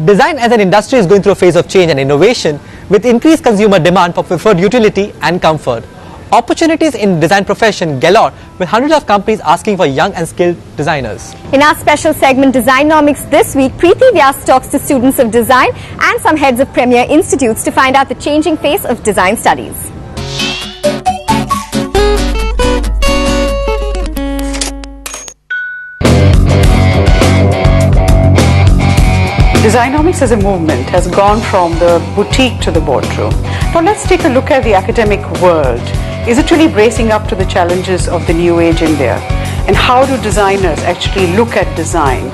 Design as an industry is going through a phase of change and innovation with increased consumer demand for preferred utility and comfort. Opportunities in design profession galore with hundreds of companies asking for young and skilled designers. In our special segment Designomics this week, Preeti Vyas talks to students of design and some heads of premier institutes to find out the changing face of design studies. Designomics as a movement has gone from the boutique to the boardroom. Now let's take a look at the academic world. Is it really bracing up to the challenges of the new age India? And how do designers actually look at design?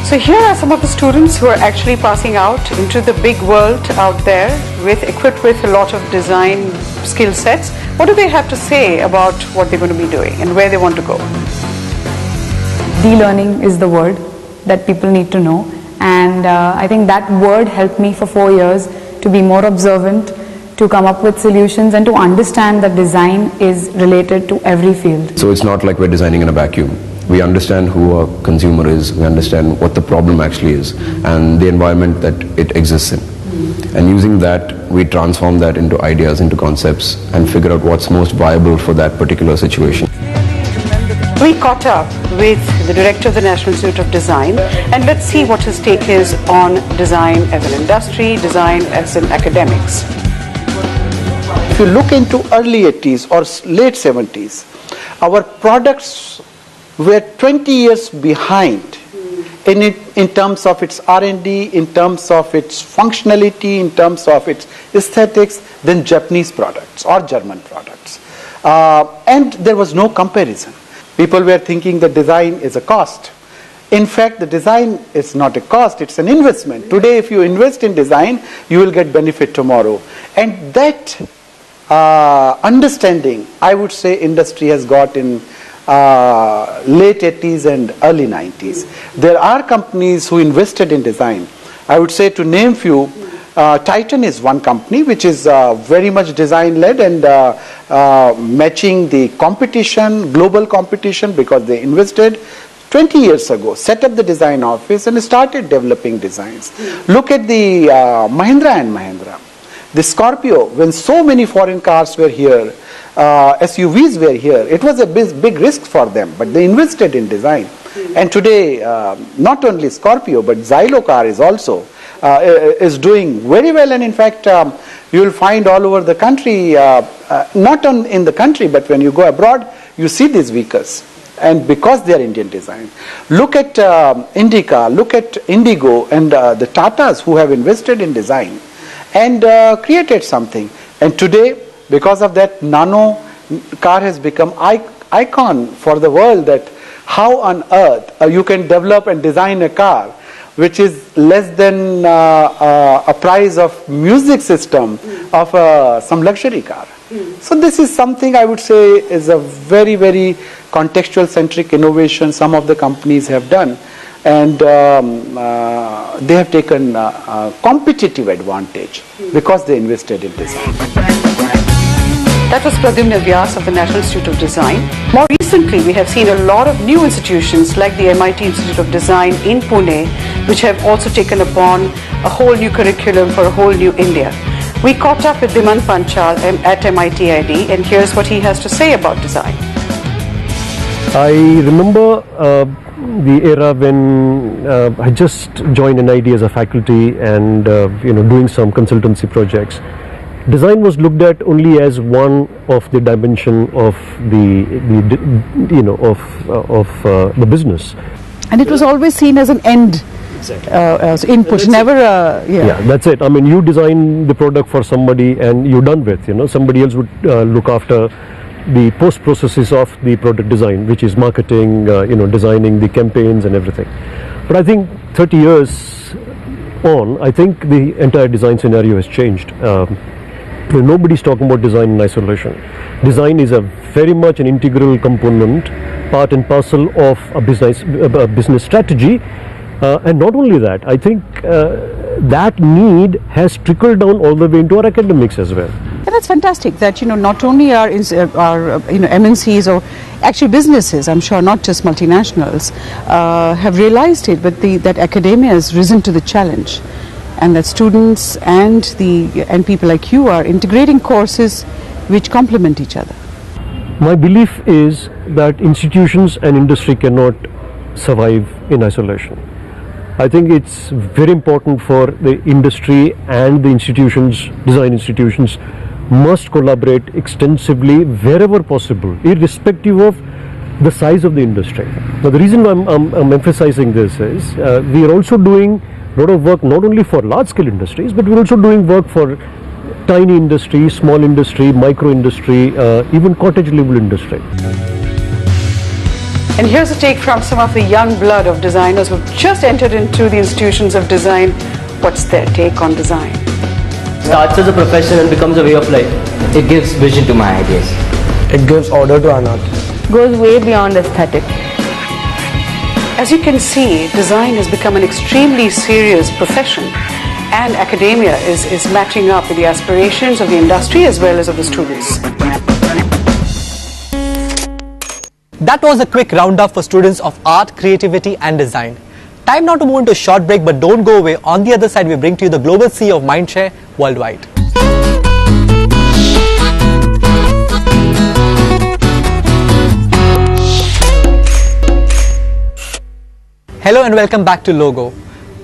So here are some of the students who are actually passing out into the big world out there equipped with a lot of design skill sets. What do they have to say about what they're going to be doing and where they want to go? De-learning is the word that people need to know. And I think that word helped me for 4 years to be more observant, to come up with solutions and to understand that design is related to every field. So it's not like we're designing in a vacuum. We understand who our consumer is, we understand what the problem actually is and the environment that it exists in. And using that, we transform that into ideas, into concepts and figure out what's most viable for that particular situation. We caught up with the director of the National Institute of Design, and let's see what his take is on design as an industry, design as an academics. If you look into early 80s or late 70s, our products were 20 years behind in terms of its R&D, in terms of its functionality, in terms of its aesthetics than Japanese products or German products. And there was no comparison. People were thinking that design is a cost. In fact, the design is not a cost, it's an investment. Today, if you invest in design, you will get benefit tomorrow. And that understanding, I would say, industry has got in late 80s and early 90s. There are companies who invested in design. I would say, to name few, Titan is one company which is very much design-led and matching the competition, global competition, because they invested 20 years ago, set up the design office and started developing designs. Look at the Mahindra & Mahindra. The Scorpio, when so many foreign cars were here, SUVs were here, it was a big risk for them, but they invested in design. And today, not only Scorpio, but Xylo car is also is doing very well, and in fact you will find all over the country, not in the country, but when you go abroad, you see these vehicles, and because they are Indian design. Look at Indica, look at Indigo and the Tatas who have invested in design and created something. And today, because of that, Nano car has become icon for the world, that how on earth you can develop and design a car which is less than a price of music system of some luxury car. So this is something I would say is a very, very contextual centric innovation some of the companies have done, and they have taken competitive advantage because they invested in design. That was Preeti Vyas of the National Institute of Design. More recently, we have seen a lot of new institutions like the MIT Institute of Design in Pune, which have also taken upon a whole new curriculum for a whole new India. We caught up with Dhiman Panchal at MIT ID, and here's what he has to say about design. I remember the era when I just joined NID as a faculty and doing some consultancy projects. Design was looked at only as one of the dimension of the business, and it was always seen as an end. Exactly. Input, never yeah, that's it. I mean, you design the product for somebody and you're done with, somebody else would look after the post processes of the product design, which is marketing, designing the campaigns and everything. But I think 30 years on, I think the entire design scenario has changed. Nobody's talking about design in isolation. Design is a very much an integral component, part and parcel of a business strategy. And not only that, I think that need has trickled down all the way into our academics as well. And that's fantastic that, not only our MNCs or actually businesses, I'm sure, not just multinationals, have realized it, but that academia has risen to the challenge, and that students and people like you are integrating courses which complement each other. My belief is that institutions and industry cannot survive in isolation. I think it's very important for the industry and the institutions, design institutions, must collaborate extensively wherever possible, irrespective of the size of the industry. Now, the reason I'm emphasizing this is we are also doing a lot of work not only for large-scale industries, but we're also doing work for tiny industry, small industry, micro industry, even cottage-level industry. And here's a take from some of the young blood of designers who've just entered into the institutions of design. What's their take on design? Starts as a profession and becomes a way of life. It gives vision to my ideas. It gives order to our art. Goes way beyond aesthetic. As you can see, design has become an extremely serious profession, and academia is matching up with the aspirations of the industry as well as of the students. That was a quick roundup for students of art, creativity and design. Time now to move into a short break, but don't go away. On the other side, we bring to you the global sea of mindshare worldwide. Hello and welcome back to Logo.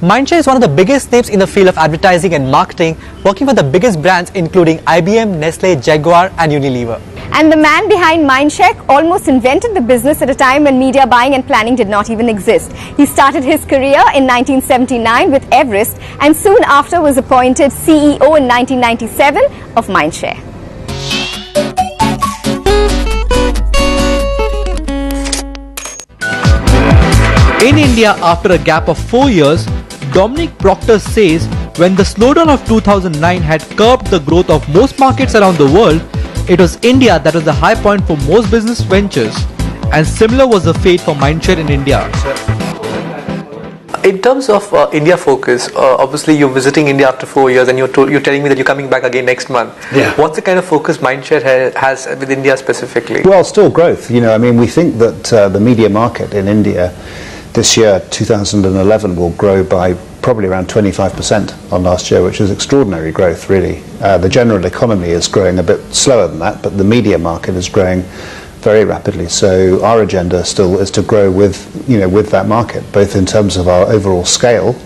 Mindshare is one of the biggest names in the field of advertising and marketing, working for the biggest brands including IBM, Nestle, Jaguar and Unilever. And the man behind Mindshare almost invented the business at a time when media buying and planning did not even exist. He started his career in 1979 with Everest and soon after was appointed CEO in 1997 of Mindshare. In India, after a gap of 4 years, Dominic Proctor says when the slowdown of 2009 had curbed the growth of most markets around the world, it was India that was the high point for most business ventures, and similar was the fate for Mindshare in India. In terms of India focus, obviously you're visiting India after 4 years and you're telling me that you're coming back again next month. Yeah. What's the kind of focus Mindshare has with India specifically? Well, still growth. We think that the media market in India this year, 2011, will grow by probably around 25% on last year, which is extraordinary growth, really. The general economy is growing a bit slower than that, but the media market is growing very rapidly. So our agenda still is to grow with that market, both in terms of our overall scale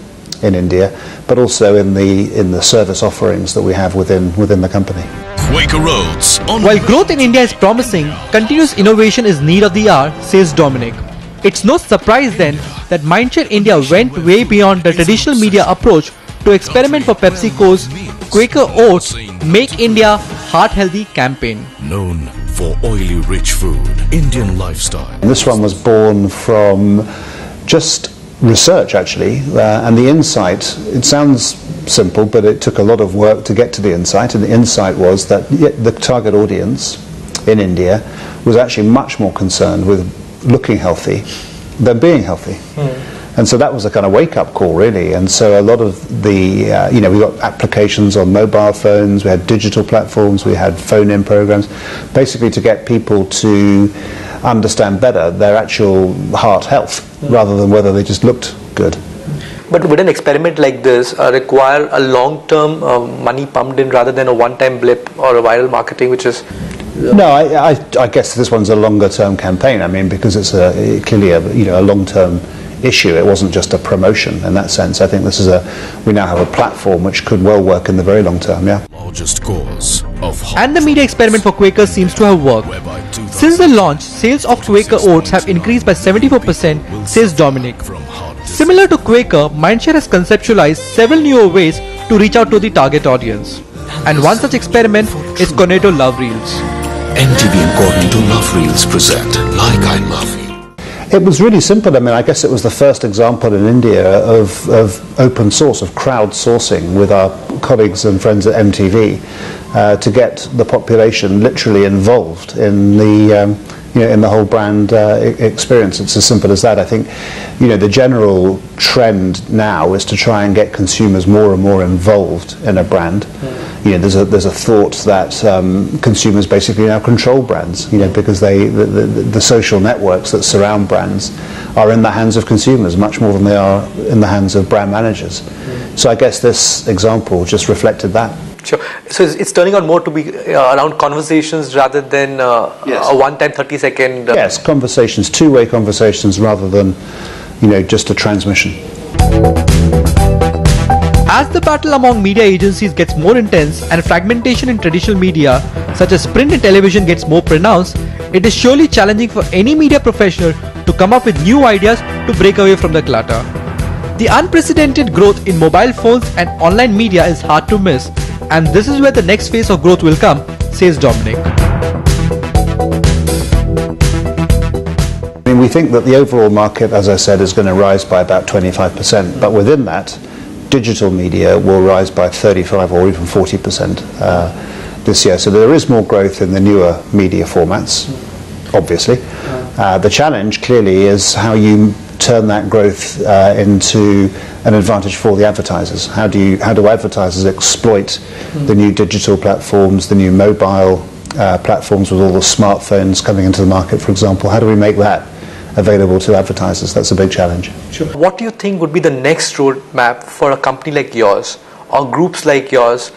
in India, but also in the service offerings that we have within the company. Quaker Oats. While growth in India is promising, continuous innovation is need of the hour, says Dominic. It's no surprise then that Mindshare India went way beyond the traditional media approach to experiment for PepsiCo's Quaker Oats Make India Heart Healthy campaign. Known for oily rich food, Indian lifestyle. And this one was born from just research actually, and the insight, it sounds simple, but it took a lot of work to get to the insight, and the insight was that the target audience in India was actually much more concerned with looking healthy than being healthy. And so that was a kind of wake-up call, really. And so a lot of the, we got applications on mobile phones, we had digital platforms, we had phone-in programs, basically to get people to understand better their actual heart health, rather than whether they just looked good. But would an experiment like this require a long-term money pumped in rather than a one-time blip or a viral marketing, which is... No, I guess this one's a longer-term campaign. I mean, because it's clearly a long-term issue. It wasn't just a promotion in that sense. I think this is we now have a platform which could well work in the very long term. Yeah. Largest cause of and the media experiment for Quaker seems to have worked. Since the launch, sales of Quaker Oats have increased by 74%, says Dominic. Similar to Quaker, Mindshare has conceptualized several newer ways to reach out to the target audience. And one such experiment is Cornetto Love Reels. NTV and Cornetto Love Reels present Like I Love You. It was really simple. I mean, I guess it was the first example in India of open source, of crowdsourcing with our colleagues and friends at MTV to get the population literally involved in the in the whole brand experience. It's as simple as that. I think, the general trend now is to try and get consumers more and more involved in a brand. There's a thought that consumers basically now control brands, because the social networks that surround brands are in the hands of consumers much more than they are in the hands of brand managers. So I guess this example just reflected that. Sure. So it's turning out more to be around conversations rather than a one-time 30-second... Yes, conversations, two-way conversations rather than, just a transmission. As the battle among media agencies gets more intense and fragmentation in traditional media, such as print and television, gets more pronounced, it is surely challenging for any media professional to come up with new ideas to break away from the clutter. The unprecedented growth in mobile phones and online media is hard to miss, and this is where the next phase of growth will come, says Dominic. We think that the overall market, as I said, is going to rise by about 25%, but within that, digital media will rise by 35 or even 40% this year. So there is more growth in the newer media formats, obviously. The challenge clearly is how you turn that growth into an advantage for the advertisers. How do advertisers exploit the new digital platforms, the new mobile platforms with all the smartphones coming into the market, for example? How do we make that available to advertisers? That's a big challenge. Sure. What do you think would be the next roadmap for a company like yours or groups like yours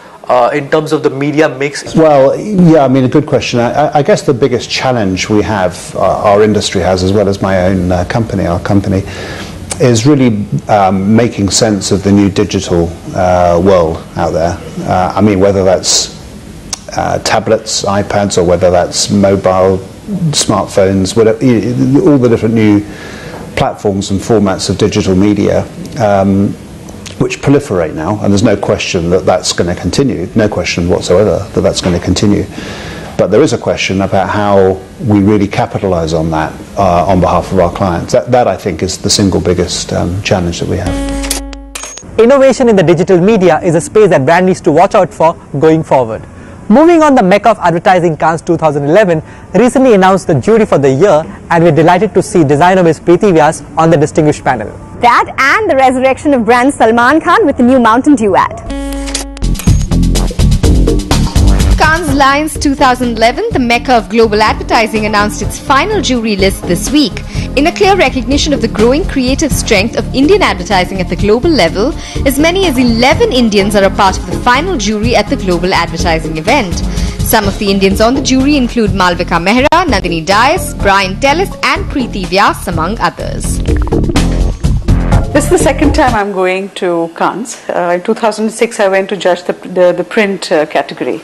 in terms of the media mix? Well, yeah, a good question. I guess the biggest challenge we have, our industry has, as well as my own company, our company, is really making sense of the new digital world out there. Whether that's tablets, iPads, or whether that's mobile, smartphones, whatever, all the different new platforms and formats of digital media which proliferate now, and there's no question that that's going to continue, no question whatsoever that that's going to continue. But there is a question about how we really capitalize on that on behalf of our clients. That I think is the single biggest challenge that we have. Innovation in the digital media is a space that brand needs to watch out for going forward. Moving on, the Mecca of Advertising Cannes 2011 recently announced the jury for the year, and we're delighted to see designer Ms. Preeti Vyas on the distinguished panel. That and the resurrection of brand Salman Khan with the new Mountain Dew ad. Cannes Lions 2011, the Mecca of global advertising, announced its final jury list this week. In a clear recognition of the growing creative strength of Indian advertising at the global level, as many as 11 Indians are a part of the final jury at the global advertising event. Some of the Indians on the jury include Malvika Mehra, Nandini Dias, Brian Tellis and Preeti Vyas, among others. This is the second time I'm going to Cannes. In 2006 I went to judge the print category.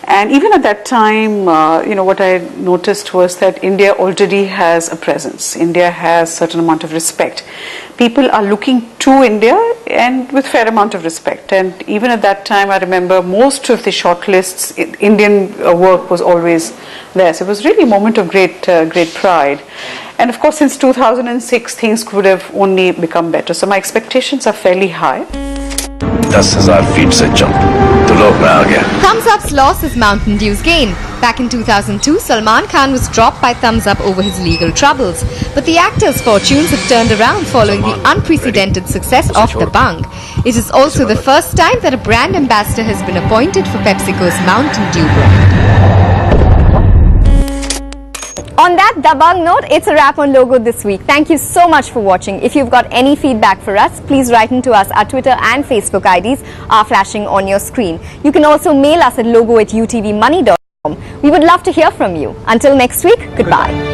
And even at that time, what I noticed was that India already has a presence. India has a certain amount of respect. People are looking to India and with fair amount of respect. And even at that time, I remember most of the shortlists, Indian work was always there. So it was really a moment of great pride. And of course, since 2006, things could have only become better. So my expectations are fairly high. 10,000 feet se jump to log mein aa gaya. Thumbs Up's loss is Mountain Dew's gain. Back in 2002, Salman Khan was dropped by Thumbs Up over his legal troubles. But the actor's fortunes have turned around following the unprecedented success of The Bung. It is also the first time that a brand ambassador has been appointed for PepsiCo's Mountain Dew brand. On that Dabang note, it's a wrap on Logo this week. Thank you so much for watching. If you've got any feedback for us, please write into us. Our Twitter and Facebook IDs are flashing on your screen. You can also mail us at logo@utvmoney.com. We would love to hear from you. Until next week, goodbye.